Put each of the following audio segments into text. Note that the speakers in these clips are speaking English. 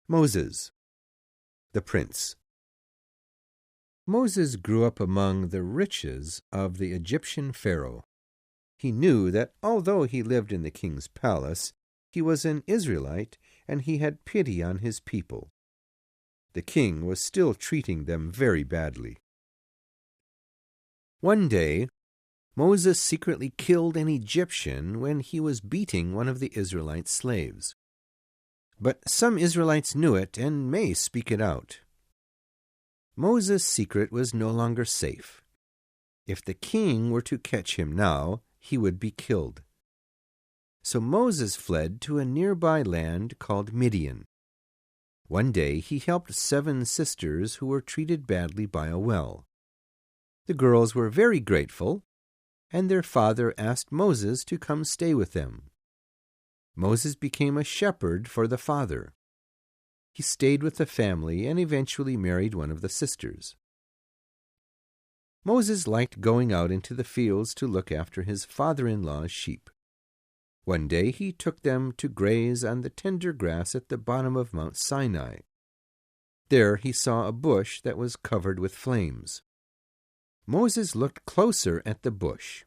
Moses, the prince. Moses grew up among the riches of the Egyptian Pharaoh. He knew that although he lived in the king's palace, he was an Israelite, and he had pity on his people. The king was still treating them very badly. One day, Moses secretly killed an Egyptian when he was beating one of the Israelite slaves. But some Israelites knew it and may speak it out. Moses' secret was no longer safe. If the king were to catch him now, he would be killed. So Moses fled to a nearby land called Midian. One day he helped 7 sisters who were treated badly by a well. The girls were very grateful, and their father asked Moses to come stay with them. Moses became a shepherd for the father. He stayed with the family and eventually married one of the sisters. Moses liked going out into the fields to look after his father-in-law's sheep. One day he took them to graze on the tender grass at the bottom of Mount Sinai. There he saw a bush that was covered with flames. Moses looked closer at the bush.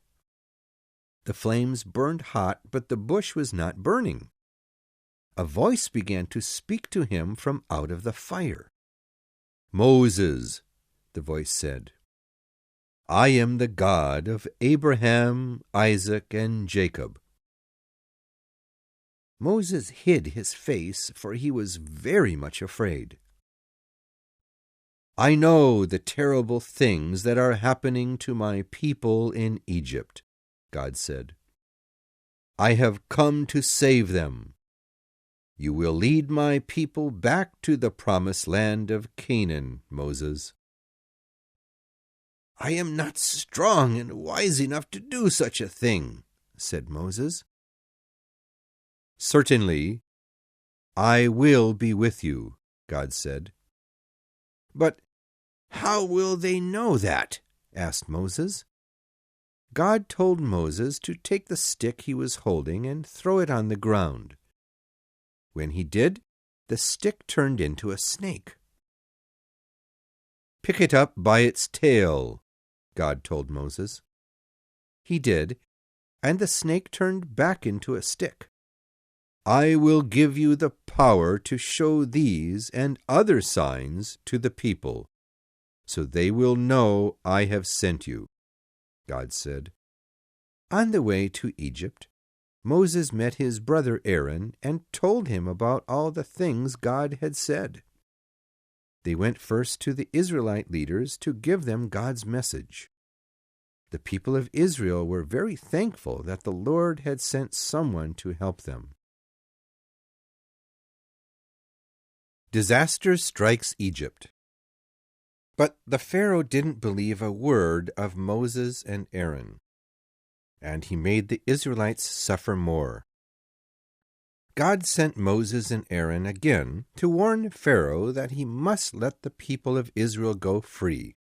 The flames burned hot, but the bush was not burning. A voice began to speak to him from out of the fire. "Moses," the voice said, "I am the God of Abraham, Isaac, and Jacob." Moses hid his face, for he was very much afraid. "I know the terrible things that are happening to my people in Egypt," God said. "I have come to save them. You will lead my people back to the promised land of Canaan, Moses." "I am not strong and wise enough to do such a thing," said Moses. "Certainly, I will be with you," God said. "But how will they know that?" asked Moses. God told Moses to take the stick he was holding and throw it on the ground. When he did, the stick turned into a snake. "Pick it up by its tail," God told Moses. He did, and the snake turned back into a stick. "I will give you the power to show these and other signs to the people, so they will know I have sent you," God said. On the way to Egypt, Moses met his brother Aaron and told him about all the things God had said. They went first to the Israelite leaders to give them God's message. The people of Israel were very thankful that the Lord had sent someone to help them. Disaster strikes Egypt. But the Pharaoh didn't believe a word of Moses and Aaron, and he made the Israelites suffer more. God sent Moses and Aaron again to warn Pharaoh that he must let the people of Israel go free.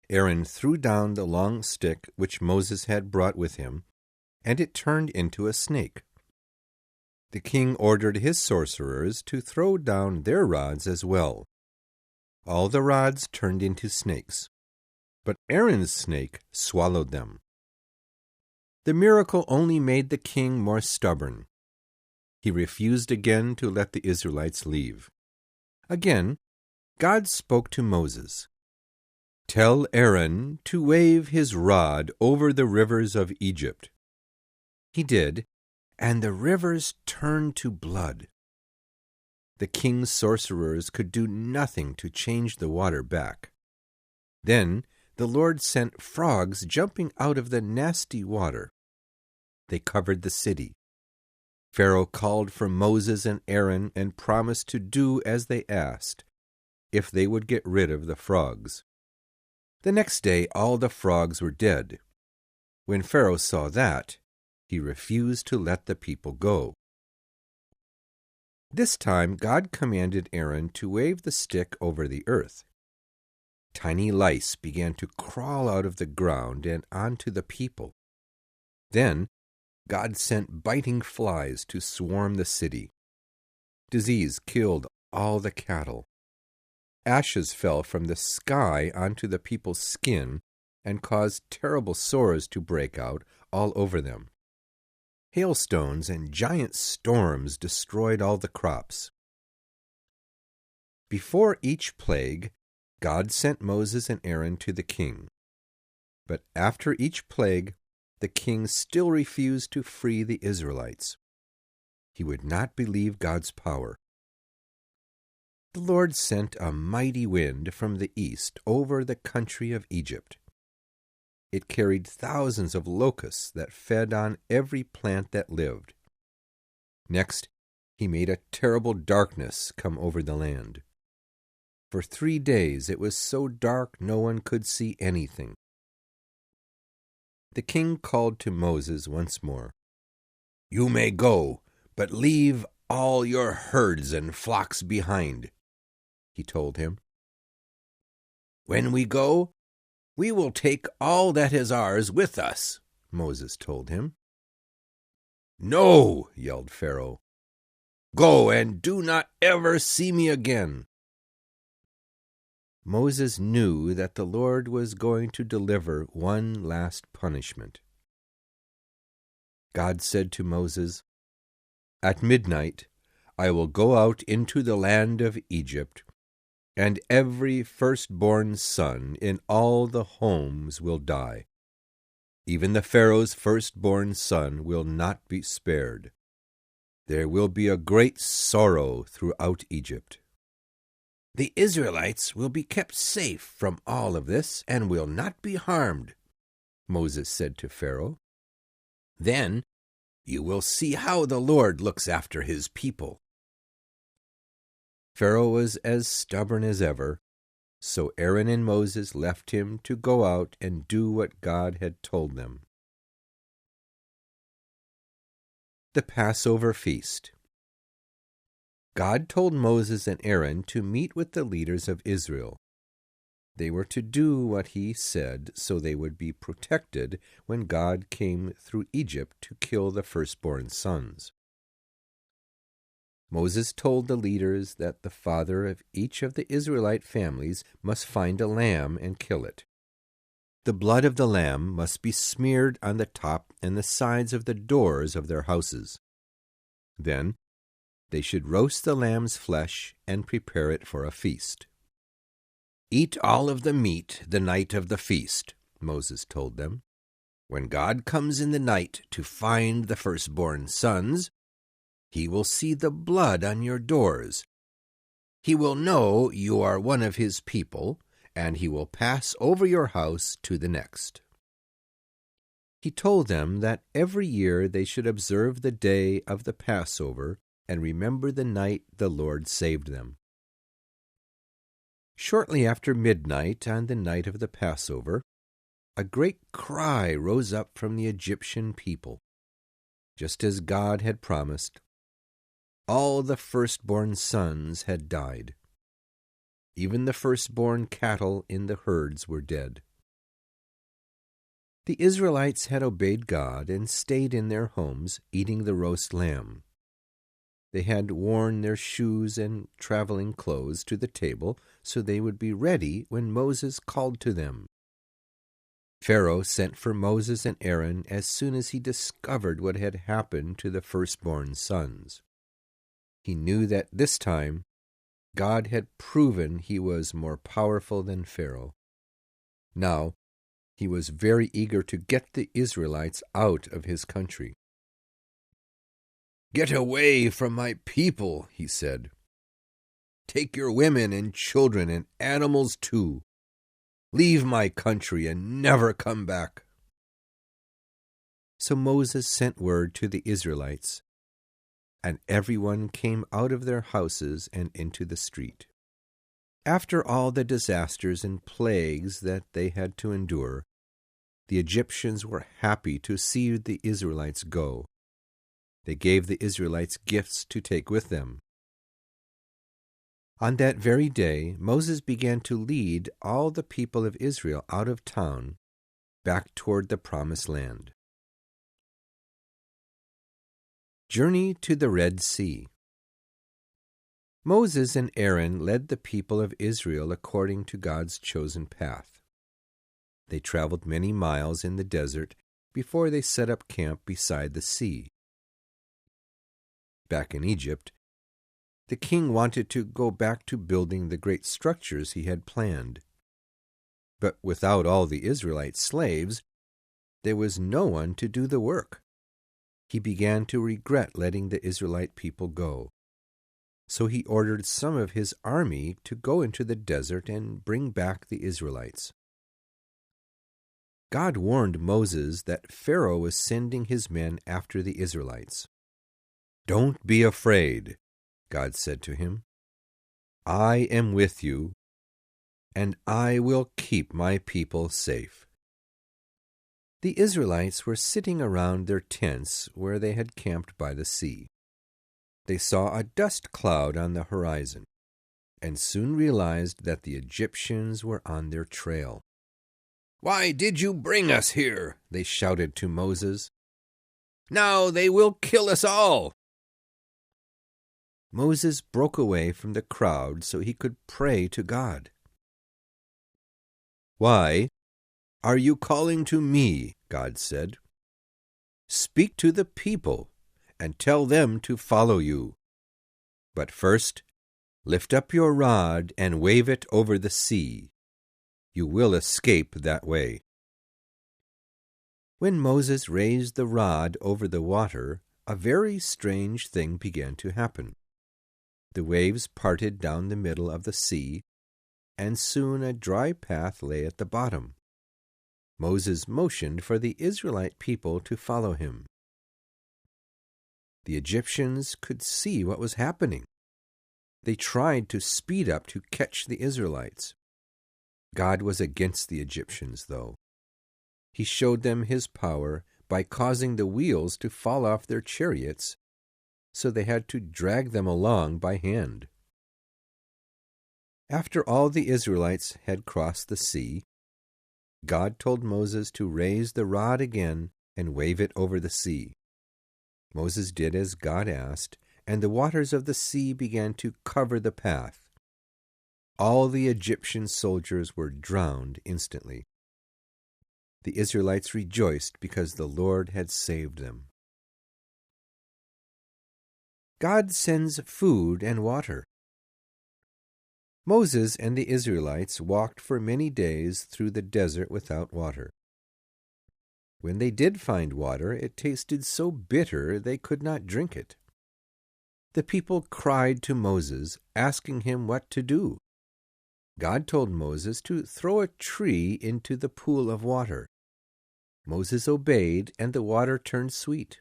Aaron threw down the long stick which Moses had brought with him, and it turned into a snake. The king ordered his sorcerers to throw down their rods as well. All the rods turned into snakes, but Aaron's snake swallowed them. The miracle only made the king more stubborn. He refused again to let the Israelites leave. Again, God spoke to Moses. "Tell Aaron to wave his rod over the rivers of Egypt." He did, and the rivers turned to blood. The king's sorcerers could do nothing to change the water back. Then the Lord sent frogs jumping out of the nasty water. They covered the city. Pharaoh called for Moses and Aaron and promised to do as they asked, if they would get rid of the frogs. The next day all the frogs were dead. When Pharaoh saw that, he refused to let the people go. This time God commanded Aaron to wave the stick over the earth. Tiny lice began to crawl out of the ground and onto the people. Then God sent biting flies to swarm the city. Disease killed all the cattle. Ashes fell from the sky onto the people's skin and caused terrible sores to break out all over them. Hailstones and giant storms destroyed all the crops. Before each plague, God sent Moses and Aaron to the king. But after each plague, the king still refused to free the Israelites. He would not believe God's power. The Lord sent a mighty wind from the east over the country of Egypt. It carried thousands of locusts that fed on every plant that lived. Next, he made a terrible darkness come over the land. For 3 days it was so dark no one could see anything. The king called to Moses once more. "You may go, but leave all your herds and flocks behind," he told him. "When we go, we will take all that is ours with us," Moses told him. "No," yelled Pharaoh. "Go and do not ever see me again." Moses knew that the Lord was going to deliver one last punishment. God said to Moses, "At midnight I will go out into the land of Egypt, and every firstborn son in all the homes will die. Even the Pharaoh's firstborn son will not be spared. There will be a great sorrow throughout Egypt. The Israelites will be kept safe from all of this and will not be harmed," Moses said to Pharaoh. "Then you will see how the Lord looks after his people." Pharaoh was as stubborn as ever, so Aaron and Moses left him to go out and do what God had told them. The Passover Feast. God told Moses and Aaron to meet with the leaders of Israel. They were to do what he said so they would be protected when God came through Egypt to kill the firstborn sons. Moses told the leaders that the father of each of the Israelite families must find a lamb and kill it. The blood of the lamb must be smeared on the top and the sides of the doors of their houses. Then they should roast the lamb's flesh and prepare it for a feast. "Eat all of the meat the night of the feast," Moses told them. "When God comes in the night to find the firstborn sons, he will see the blood on your doors. He will know you are one of his people, and he will pass over your house to the next." He told them that every year they should observe the day of the Passover and remember the night the Lord saved them. Shortly after midnight on the night of the Passover, a great cry rose up from the Egyptian people. Just as God had promised, all the firstborn sons had died. Even the firstborn cattle in the herds were dead. The Israelites had obeyed God and stayed in their homes, eating the roast lamb. They had worn their shoes and traveling clothes to the table so they would be ready when Moses called to them. Pharaoh sent for Moses and Aaron as soon as he discovered what had happened to the firstborn sons. He knew that this time God had proven he was more powerful than Pharaoh. Now he was very eager to get the Israelites out of his country. "Get away from my people," he said. "Take your women and children and animals too. Leave my country and never come back." So Moses sent word to the Israelites, and everyone came out of their houses and into the street. After all the disasters and plagues that they had to endure, the Egyptians were happy to see the Israelites go. They gave the Israelites gifts to take with them. On that very day, Moses began to lead all the people of Israel out of town, back toward the Promised Land. Journey to the Red Sea. Moses and Aaron led the people of Israel according to God's chosen path. They traveled many miles in the desert before they set up camp beside the sea. Back in Egypt, the king wanted to go back to building the great structures he had planned. But without all the Israelite slaves, there was no one to do the work. He began to regret letting the Israelite people go. So he ordered some of his army to go into the desert and bring back the Israelites. God warned Moses that Pharaoh was sending his men after the Israelites. "Don't be afraid," God said to him. "I am with you, and I will keep my people safe." The Israelites were sitting around their tents where they had camped by the sea. They saw a dust cloud on the horizon, and soon realized that the Egyptians were on their trail. "Why did you bring us here?" they shouted to Moses. "Now they will kill us all." Moses broke away from the crowd so he could pray to God. "Why are you calling to me?" God said. "Speak to the people and tell them to follow you. But first, lift up your rod and wave it over the sea. You will escape that way." When Moses raised the rod over the water, a very strange thing began to happen. The waves parted down the middle of the sea, and soon a dry path lay at the bottom. Moses motioned for the Israelite people to follow him. The Egyptians could see what was happening. They tried to speed up to catch the Israelites. God was against the Egyptians, though. He showed them his power by causing the wheels to fall off their chariots, so they had to drag them along by hand. After all the Israelites had crossed the sea, God told Moses to raise the rod again and wave it over the sea. Moses did as God asked, and the waters of the sea began to cover the path. All the Egyptian soldiers were drowned instantly. The Israelites rejoiced because the Lord had saved them. God sends food and water. Moses and the Israelites walked for many days through the desert without water. When they did find water, it tasted so bitter they could not drink it. The people cried to Moses, asking him what to do. God told Moses to throw a tree into the pool of water. Moses obeyed, and the water turned sweet.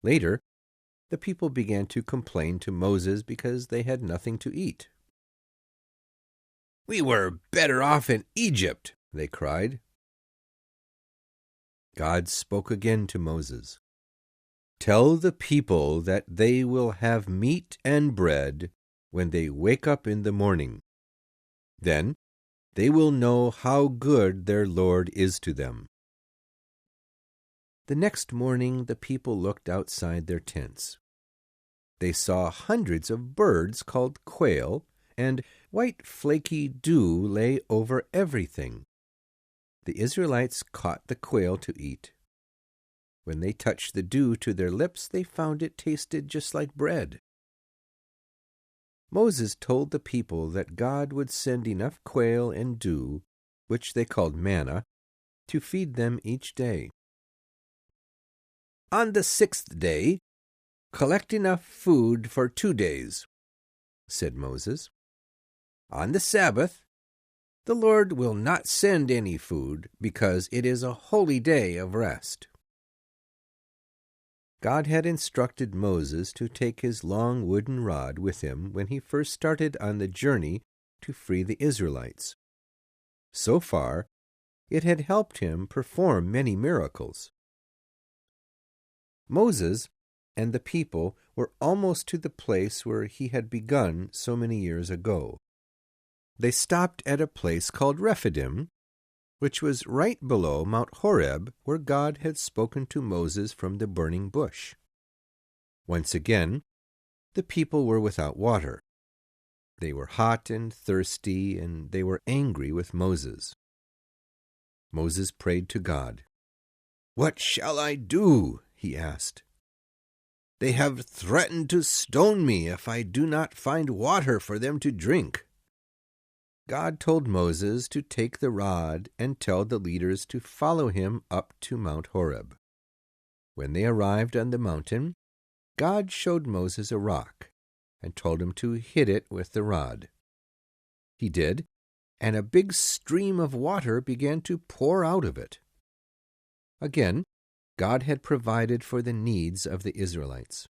Later, the people began to complain to Moses because they had nothing to eat. "We were better off in Egypt," they cried. God spoke again to Moses. "Tell the people that they will have meat and bread when they wake up in the morning. Then they will know how good their Lord is to them." The next morning the people looked outside their tents. They saw hundreds of birds called quail, and white flaky dew lay over everything. The Israelites caught the quail to eat. When they touched the dew to their lips, they found it tasted just like bread. Moses told the people that God would send enough quail and dew, which they called manna, to feed them each day. "On the 6th day, collect enough food for 2 days," said Moses. "On the Sabbath, the Lord will not send any food because it is a holy day of rest." God had instructed Moses to take his long wooden rod with him when he first started on the journey to free the Israelites. So far, it had helped him perform many miracles. Moses and the people were almost to the place where he had begun so many years ago. They stopped at a place called Rephidim, which was right below Mount Horeb, where God had spoken to Moses from the burning bush. Once again, the people were without water. They were hot and thirsty, and they were angry with Moses. Moses prayed to God. "What shall I do?" he asked. "They have threatened to stone me if I do not find water for them to drink." God told Moses to take the rod and tell the leaders to follow him up to Mount Horeb. When they arrived on the mountain, God showed Moses a rock and told him to hit it with the rod. He did, and a big stream of water began to pour out of it. Again, God had provided for the needs of the Israelites.